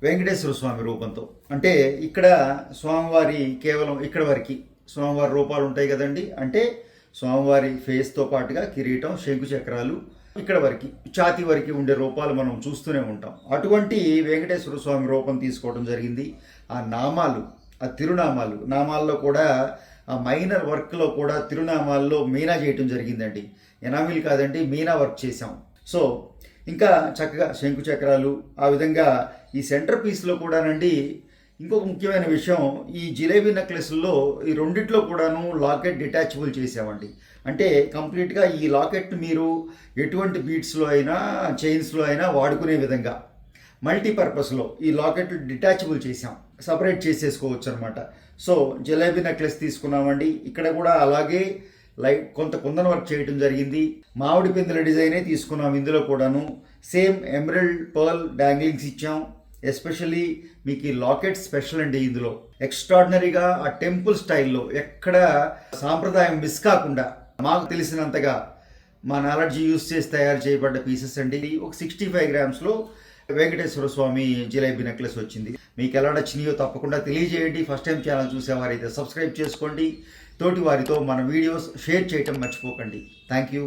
వెంకటేశ్వర స్వామి రూపంతో. అంటే ఇక్కడ స్వామివారి కేవలం ఇక్కడ వరకు స్వామివారి రూపాలు ఉంటాయి కదండి. అంటే స్వామివారి ఫేస్తో పాటుగా కిరీటం, శంకు చక్రాలు ఇక్కడ వరకు ఛాతీ వరకు ఉండే రూపాలు మనం చూస్తూనే ఉంటాం. అటువంటి వెంకటేశ్వర స్వామి రూపం తీసుకోవడం జరిగింది. ఆ నామాలు, ఆ తిరునామాలు, నామాల్లో కూడా ఆ మైనర్ వర్క్లో కూడా తిరునామాల్లో మీనా చేయటం జరిగిందండి. ఎనామిల్ కాదండి, మీనా వర్క్ చేసాం. సో ఇంకా చక్కగా శంకు చక్రాలు, ఆ విధంగా ఈ సెంటర్ పీస్లో కూడానండి. ఇంకొక ముఖ్యమైన విషయం, ఈ జిలేబీ నెక్లెస్లో ఈ రెండిట్లో కూడాను లాకెట్ డిటాచబుల్ చేసామండి. అంటే కంప్లీట్గా ఈ లాకెట్ మీరు ఎటువంటి బీట్స్లో అయినా చైన్స్లో అయినా వాడుకునే విధంగా మల్టీపర్పస్లో ఈ లాకెట్ డిటాచబుల్ చేసాం, సపరేట్ చేసేసుకోవచ్చు అనమాట. సో జిలేబీ నెక్లెస్ తీసుకున్నామండి. ఇక్కడ కూడా అలాగే లైట్ కొంత కుందన్ వర్క్ చేయడం జరిగింది. మామిడి పిందెల డిజైనే తీసుకున్నాం. ఇందులో కూడాను సేమ్ ఎమరల్డ్ పర్ల్ డాంగ్లింగ్స్ ఇచ్చాం. ఎస్పెషల్లీ మీకు ఈ లాకెట్ స్పెషల్ అండి. ఇందులో ఎక్స్ట్రాడినరీగా ఆ టెంపుల్ స్టైల్లో ఎక్కడ సాంప్రదాయం మిస్ కాకుండా మాకు తెలిసినంతగా మా నాలెడ్జ్ యూస్ చేసి తయారు చేయబడ్డ పీసెస్ అండి. ఒక 65 గ్రామ్స్లో వెంకటేశ్వర స్వామి జిలేబీ నెక్లెస్ వచ్చింది. మీకు ఎలా నచ్చినాయో తప్పకుండా తెలియజేయండి. ఫస్ట్ టైం ఛానల్ చూసేవారైతే సబ్స్క్రైబ్ చేసుకోండి. తోటి వారితో మన వీడియోస్ షేర్ చేయటం మర్చిపోకండి. Thank you.